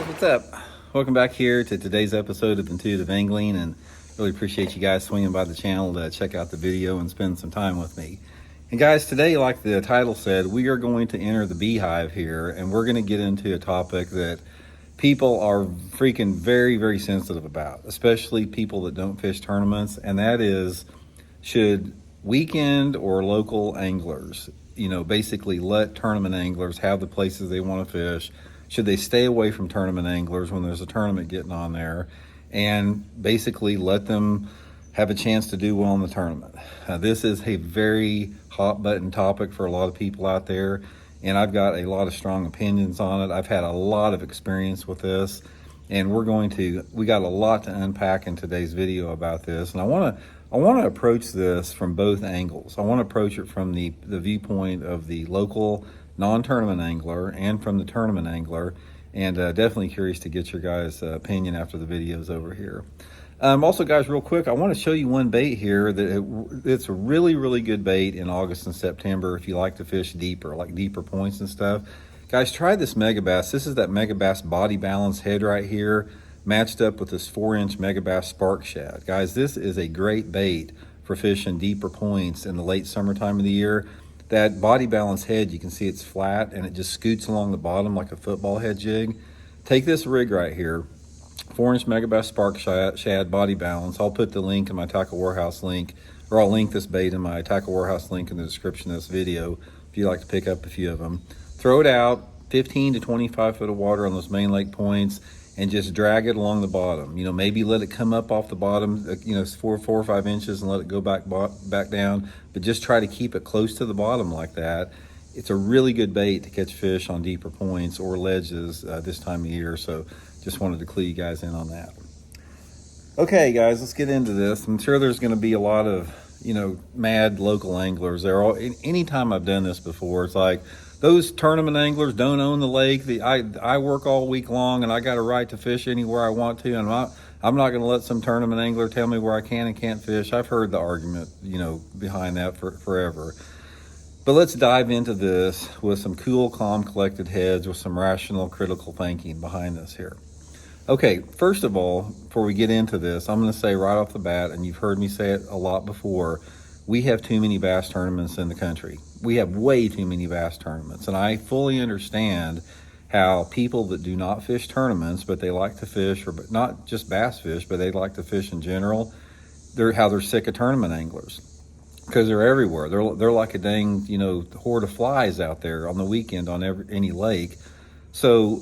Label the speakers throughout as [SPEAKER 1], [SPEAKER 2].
[SPEAKER 1] guys, what's up? Welcome back here to today's episode of Intuitive Angling, and really appreciate you guys swinging by the channel to check out the video and spend some time with me. And guys, today, like the title said, we are going to enter the beehive here, and we're going to get into a topic that people are freaking very sensitive about, especially people that don't fish tournaments, and that is, should weekend or local anglers, basically let tournament anglers have the places they want to fish? Should they stay away from tournament anglers when there's a tournament getting on there, and basically let them have a chance to do well in the tournament? This is a very hot button topic for a lot of people out there, and I've got a lot of strong opinions on it. I've had a lot of experience with this, and we got a lot to unpack in today's video about this. And I want to approach this from both angles. I want to approach it from the viewpoint of the local non-tournament angler and from the tournament angler, and definitely curious to get your guys' opinion after the video's over here. Also, guys, real quick, I want to show you one bait here that it's a really good bait in August and September if you like to fish deeper, like deeper points and stuff. Guys, try this Megabass. This is that Megabass body balance head right here, matched up with this 4-inch Megabass Spark shad. Guys, this is a great bait for fishing deeper points in the late summertime of the year. That body balance head, you can see it's flat and it just scoots along the bottom like a football head jig. Take this rig right here, 4-inch Megabass Spark shad body balance. I'll put the link in my Tackle Warehouse link, or I'll link this bait in my Tackle Warehouse link in the description of this video if you'd like to pick up a few of them. Throw it out 15 to 25 foot of water on those main lake points and just drag it along the bottom. Maybe let it come up off the bottom, 4 or 5 inches, and let it go back down, but just try to keep it close to the bottom like that. It's a really good bait to catch fish on deeper points or ledges this time of year, so just wanted to clue you guys in on that. Okay, guys, let's get into this. I'm sure there's gonna be a lot of, mad local anglers. Anytime I've done this before, it's like, those tournament anglers don't own the lake. I work all week long and I got a right to fish anywhere I want to, and I'm not going to let some tournament angler tell me where I can and can't fish. I've heard the argument, behind that forever. But let's dive into this with some cool, calm, collected heads with some rational, critical thinking behind this here. Okay, first of all, before we get into this, I'm going to say right off the bat, and you've heard me say it a lot before, we have too many bass tournaments in the country. We have way too many bass tournaments, and I fully understand how people that do not fish tournaments, but they like to fish, or not just bass fish, but they like to fish in general, they're sick of tournament anglers because they're everywhere. They're like a dang, horde of flies out there on the weekend on any lake. So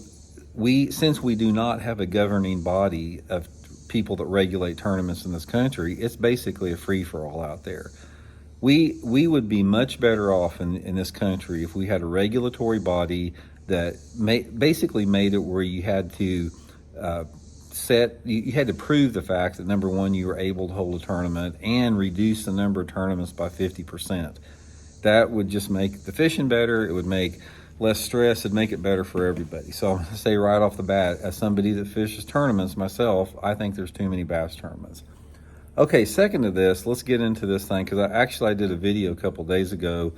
[SPEAKER 1] since we do not have a governing body of people that regulate tournaments in this country, it's basically a free-for-all out there. We would be much better off in this country if we had a regulatory body that basically made it where you had to you had to prove the fact that, number one, you were able to hold a tournament and reduce the number of tournaments by 50%. That would just make the fishing better. It would make less stress. It'd make it better for everybody. So I'm going to say right off the bat, as somebody that fishes tournaments myself, I think there's too many bass tournaments. Okay, second to this, let's get into this thing, because I did a video a couple days ago.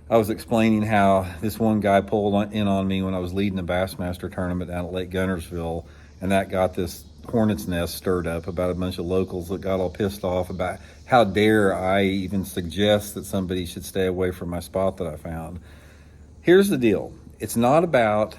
[SPEAKER 1] I was explaining how this one guy pulled in on me when I was leading a Bassmaster tournament down at Lake Guntersville, and that got this hornet's nest stirred up about a bunch of locals that got all pissed off about how dare I even suggest that somebody should stay away from my spot that I found. Here's the deal. It's not about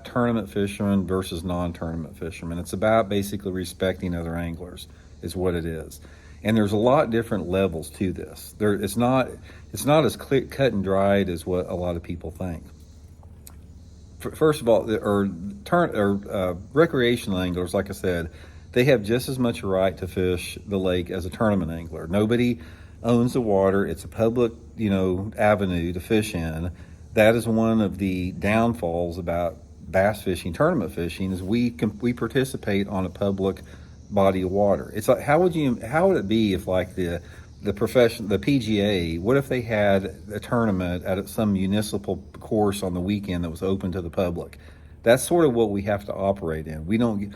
[SPEAKER 1] tournament fishermen versus non-tournament fishermen. It's about basically respecting other anglers is what it is. And there's a lot different levels to this. It's not as cut and dried as what a lot of people think. First of all, recreational anglers, like I said, they have just as much right to fish the lake as a tournament angler. Nobody owns the water. It's a public, avenue to fish in. That is one of the downfalls about bass fishing, tournament fishing, is we participate on a public body of water. It's like, how would it be if, like, the PGA, what if they had a tournament at some municipal course on the weekend that was open to the public? That's sort of what we have to operate in. We don't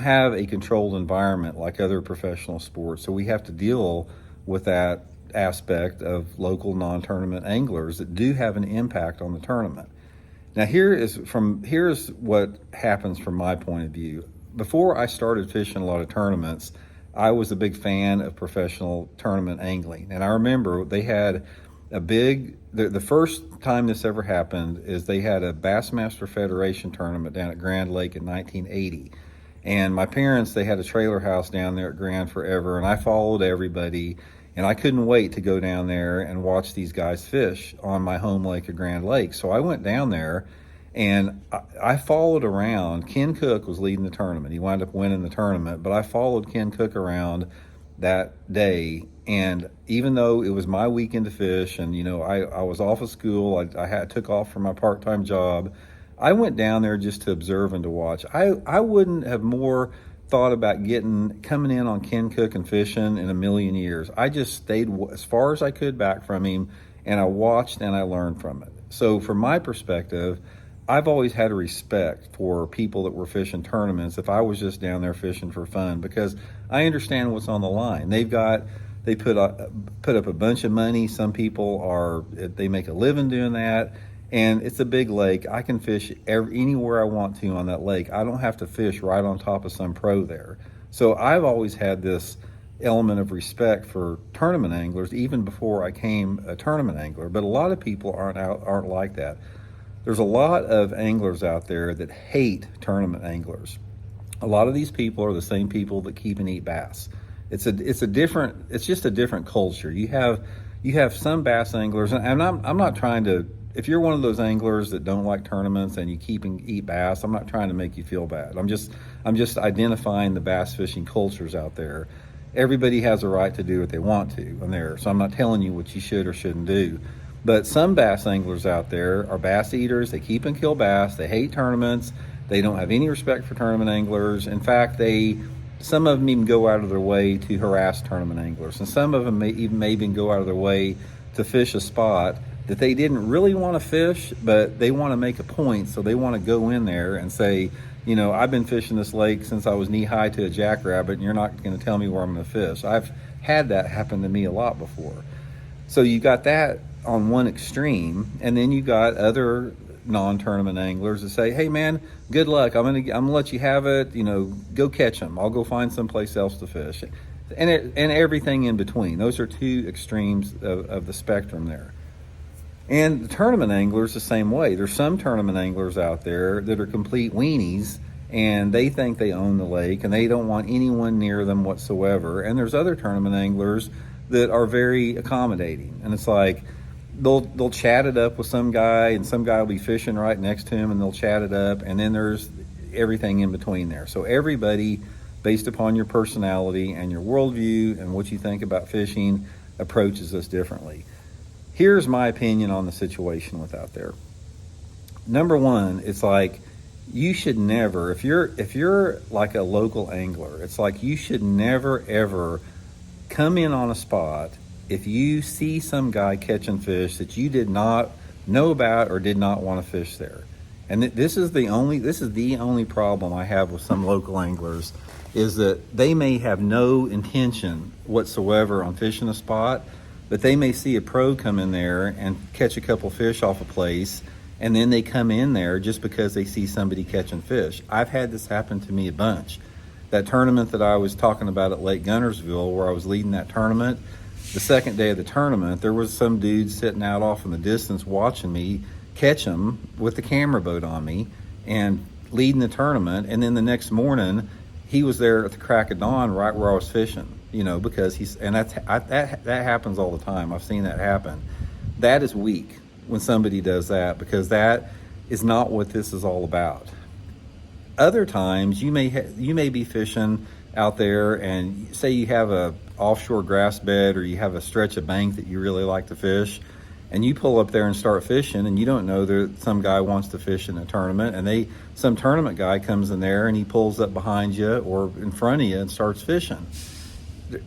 [SPEAKER 1] have a controlled environment like other professional sports, so we have to deal with that aspect of local non-tournament anglers that do have an impact on the tournament. Now here's what happens from my point of view. Before I started fishing a lot of tournaments, I was a big fan of professional tournament angling. And I remember they had the first time this ever happened is they had a Bassmaster Federation tournament down at Grand Lake in 1980. And my parents, they had a trailer house down there at Grand forever, and I followed everybody, and I couldn't wait to go down there and watch these guys fish on my home lake at Grand Lake. So I went down there, and I followed around. Ken Cook was leading the tournament. He wound up winning the tournament, but I followed Ken Cook around that day. And even though it was my weekend to fish, and I was off of school, I took off from my part-time job, I went down there just to observe and to watch. I wouldn't have more thought about coming in on Ken Cook and fishing in a million years. I just stayed as far as I could back from him, and I watched and I learned from it. So from my perspective, I've always had a respect for people that were fishing tournaments if I was just down there fishing for fun, because I understand what's on the line. They put up a bunch of money. Some people they make a living doing that. And it's a big lake. I can fish anywhere I want to on that lake. I don't have to fish right on top of some pro there. So I've always had this element of respect for tournament anglers, even before I became a tournament angler. But a lot of people aren't like that. There's a lot of anglers out there that hate tournament anglers. A lot of these people are the same people that keep and eat bass. It's just a different culture. You have some bass anglers, and I'm not trying to. If you're one of those anglers that don't like tournaments and you keep and eat bass, I'm not trying to make you feel bad. I'm just identifying the bass fishing cultures out there. Everybody has a right to do what they want to on there, so I'm not telling you what you should or shouldn't do. But some bass anglers out there are bass eaters. They keep and kill bass. They hate tournaments. They don't have any respect for tournament anglers. In fact, some of them even go out of their way to harass tournament anglers, and some of them may even go out of their way to fish a spot that they didn't really want to fish, but they want to make a point, so they want to go in there and say, I've been fishing this lake since I was knee-high to a jackrabbit, and you're not going to tell me where I'm going to fish. I've had that happen to me a lot before. So you got that on one extreme, and then you got other non-tournament anglers that say, hey man, good luck, I'm gonna let you have it, go catch them, I'll go find someplace else to fish, and everything in between. Those are two extremes of the spectrum there. And the tournament anglers the same way. There's some tournament anglers out there that are complete weenies, and they think they own the lake and they don't want anyone near them whatsoever. And there's other tournament anglers that are very accommodating, and it's like they'll chat it up with some guy, and some guy will be fishing right next to him, and they'll chat it up, and then there's everything in between there. So everybody, based upon your personality and your worldview and what you think about fishing, approaches this differently. Here's my opinion on the situation with out there. Number one, it's like you should never, if you're like a local angler, it's like you should never ever come in on a spot if you see some guy catching fish that you did not know about or did not want to fish there. And this is the only problem I have with some local anglers, is that they may have no intention whatsoever on fishing a spot, but they may see a pro come in there and catch a couple fish off a place, and then they come in there just because they see somebody catching fish. I've had this happen to me a bunch. That tournament that I was talking about at Lake Gunnersville, where I was leading that tournament, the second day of the tournament, there was some dude sitting out off in the distance watching me catch them with the camera boat on me and leading the tournament. And then the next morning, he was there at the crack of dawn right where I was fishing, because that happens all the time. I've seen that happen. That is weak when somebody does that, because that is not what this is all about. Other times you may be fishing out there, and say you have a offshore grass bed, or you have a stretch of bank that you really like to fish, and you pull up there and start fishing, and you don't know that some guy wants to fish in a tournament, and some tournament guy comes in there and he pulls up behind you or in front of you and starts fishing.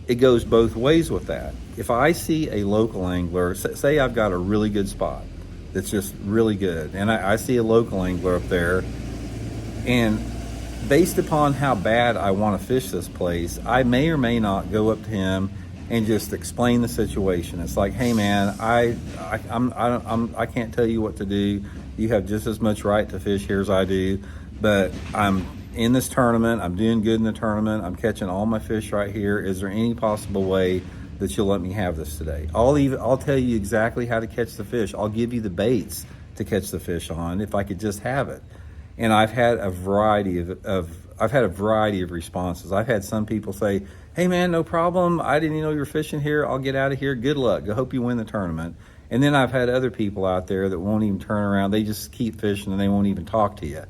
[SPEAKER 1] It goes both ways with that. If I see a local angler, say I've got a really good spot that's just really good, and I see a local angler up there, and based upon how bad I want to fish this place, I may or may not go up to him and just explain the situation. It's like, hey man, I can't tell you what to do. You have just as much right to fish here as I do, but I'm in this tournament. I'm doing good in the tournament. I'm catching all my fish right here. Is there any possible way that you'll let me have this today? I'll tell you exactly how to catch the fish. I'll give you the baits to catch the fish on if I could just have it. And I've had a variety of responses. I've had some people say, "Hey man, no problem. I didn't even know you were fishing here. I'll get out of here. Good luck. I hope you win the tournament." And then I've had other people out there that won't even turn around. They just keep fishing and they won't even talk to you.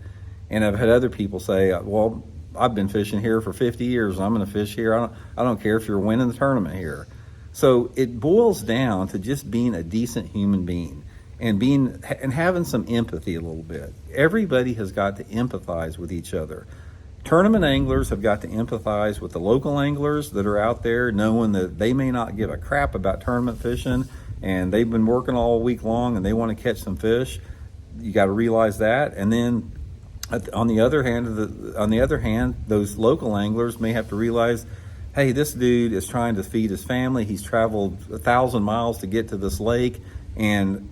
[SPEAKER 1] And I've had other people say, "Well, I've been fishing here for 50 years and I'm going to fish here. I don't care if you're winning the tournament here." So it boils down to just being a decent human being and having some empathy a little bit. Everybody has got to empathize with each other. Tournament anglers have got to empathize with the local anglers that are out there, knowing that they may not give a crap about tournament fishing and they've been working all week long and they want to catch some fish. You got to realize that. And then on the other hand, those local anglers may have to realize, hey, this dude is trying to feed his family. He's traveled 1,000 miles to get to this lake, and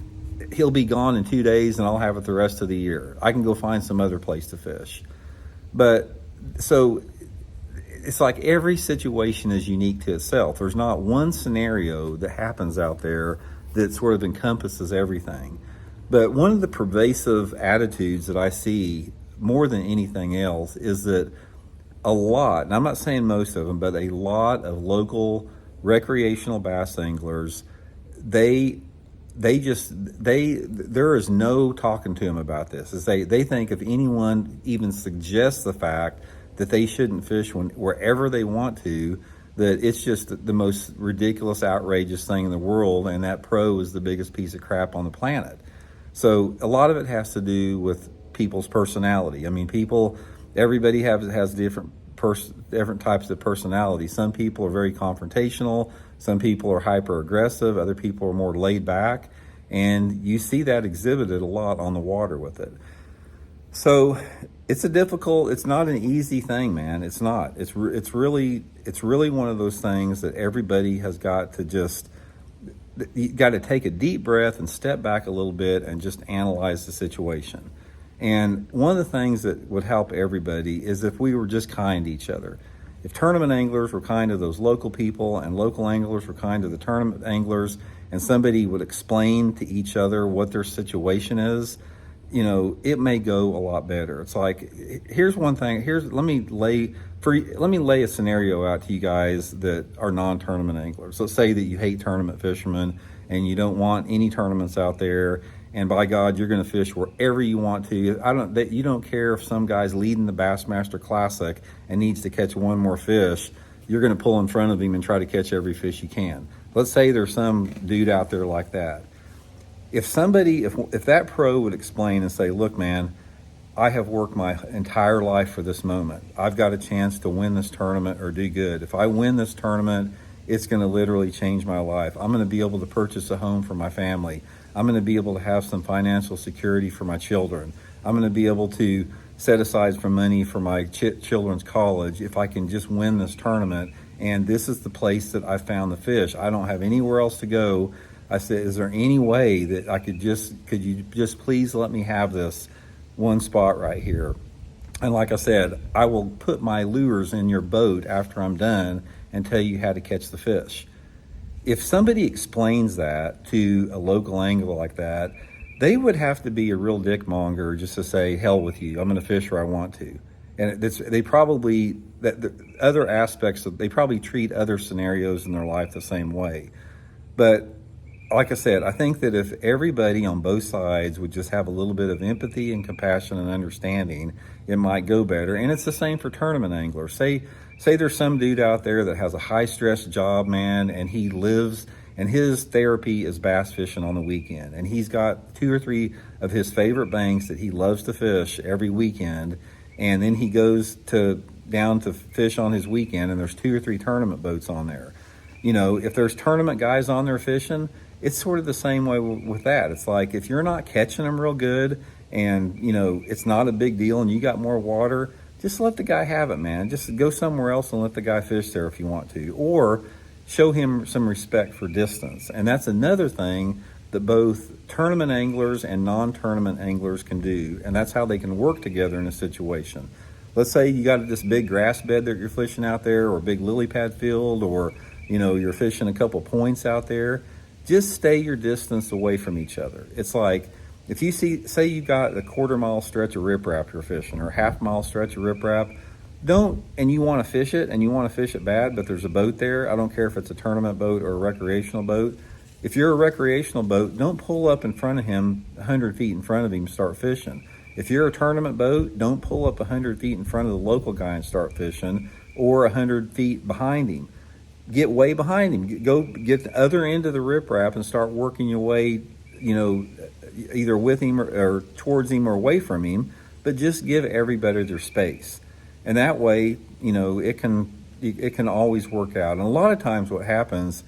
[SPEAKER 1] he'll be gone in 2 days, and I'll have it the rest of the year. I can go find some other place to fish. But so it's like every situation is unique to itself. There's not one scenario that happens out there that sort of encompasses everything. But one of the pervasive attitudes that I see more than anything else is that a lot, and I'm not saying most of them, but a lot of local recreational bass anglers, there is no talking to them about this. They think if anyone even suggests the fact that they shouldn't fish wherever they want to, that it's just the most ridiculous, outrageous thing in the world, and that pro is the biggest piece of crap on the planet. So a lot of it has to do with people's personality. I mean, everybody has different types of personality. Some people are very confrontational. Some people are hyper aggressive. Other people are more laid back, and you see that exhibited a lot on the water with it. So it's not an easy thing, man. It's not. It's really one of those things that everybody has got to you got to take a deep breath and step back a little bit and just analyze the situation. And one of the things that would help everybody is if we were just kind to each other. If tournament anglers were kind to those local people and local anglers were kind to the tournament anglers, and somebody would explain to each other what their situation is, it may go a lot better. It's like, here's one thing. Let me lay a scenario out to you guys that are non-tournament anglers. Let's say that you hate tournament fishermen and you don't want any tournaments out there, and by God, you're going to fish wherever you want to. You don't care if some guy's leading the Bassmaster Classic and needs to catch one more fish. You're going to pull in front of him and try to catch every fish you can. Let's say there's some dude out there like that. If that pro would explain and say, "Look, man, I have worked my entire life for this moment. I've got a chance to win this tournament or do good. If I win this tournament, it's going to literally change my life. I'm going to be able to purchase a home for my family. I'm going to be able to have some financial security for my children. I'm going to be able to set aside some money for my children's college if I can just win this tournament. And this is the place that I found the fish. I don't have anywhere else to go." I said, "Is there any way that could you just please let me have this one spot right here? And like I said, I will put my lures in your boat after I'm done and tell you how to catch the fish." If somebody explains that to a local angler like that, they would have to be a real dickmonger just to say, "Hell with you, I'm going to fish where I want to." And they probably treat other scenarios in their life the same way. But like I said, I think that if everybody on both sides would just have a little bit of empathy and compassion and understanding, it might go better. And it's the same for tournament anglers. Say there's some dude out there that has a high-stress job, man, and he lives, and his therapy is bass fishing on the weekend. And he's got 2 or 3 of his favorite banks that he loves to fish every weekend. And then he goes down to fish on his weekend, and there's 2 or 3 tournament boats on there. If there's tournament guys on there fishing, it's sort of the same way with that. It's like, if you're not catching them real good and, it's not a big deal and you got more water, just let the guy have it, man. Just go somewhere else and let the guy fish there if you want to. Or show him some respect for distance. And that's another thing that both tournament anglers and non-tournament anglers can do, and that's how they can work together in a situation. Let's say you got this big grass bed that you're fishing out there, or a big lily pad field, or you're fishing a couple points out there. Just stay your distance away from each other. It's like if you say you got a quarter-mile stretch of riprap you're fishing, or a half-mile stretch of riprap, and you want to fish it, and you want to fish it bad, but there's a boat there. I don't care if it's a tournament boat or a recreational boat. If you're a recreational boat, don't pull up in front of him 100 feet in front of him and start fishing. If you're a tournament boat, don't pull up 100 feet in front of the local guy and start fishing, or 100 feet behind him. Get way behind him. Go get the other end of the riprap and start working your way, either with him or towards him or away from him, but just give everybody their space. And that way, it can always work out. And a lot of times what happens,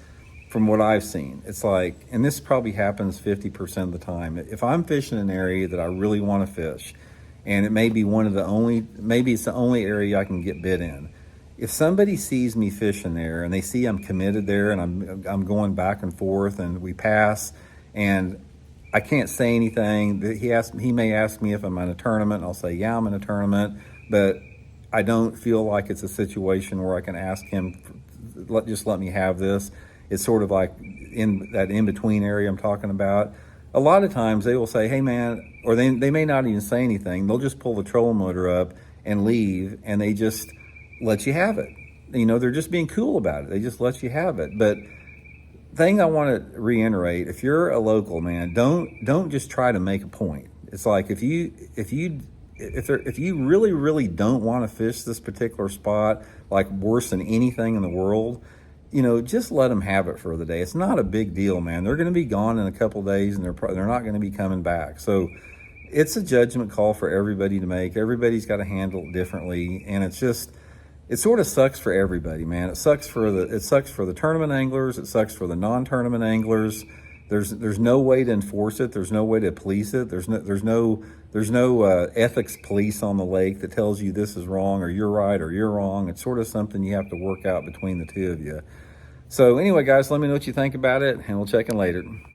[SPEAKER 1] from what I've seen, it's like, and this probably happens 50% of the time, if I'm fishing an area that I really want to fish, and it may be maybe it's the only area I can get bit in. If somebody sees me fishing there and they see I'm committed there and I'm going back and forth and we pass and I can't say anything, he may ask me if I'm in a tournament, and I'll say, yeah, I'm in a tournament, but I don't feel like it's a situation where I can ask him, just let me have this. It's sort of like in that in-between area I'm talking about. A lot of times they will say, hey man, or they may not even say anything. They'll just pull the trolling motor up and leave, and they just let you have it. They're just being cool about it. They just let you have it. But thing I want to reiterate, if you're a local, man, don't just try to make a point. It's like if you really, really don't want to fish this particular spot, like worse than anything in the world, just let them have it for the day. It's not a big deal, man. They're going to be gone in a couple of days, and they're not going to be coming back. So it's a judgment call for everybody to make. Everybody's got to handle it differently, and it sort of sucks for everybody, man. It sucks for the tournament anglers. It sucks for the non-tournament anglers. There's no way to enforce it. There's no way to police it. There's no ethics police on the lake that tells you this is wrong or you're right or you're wrong. It's sort of something you have to work out between the two of you. So anyway, guys, let me know what you think about it, and we'll check in later.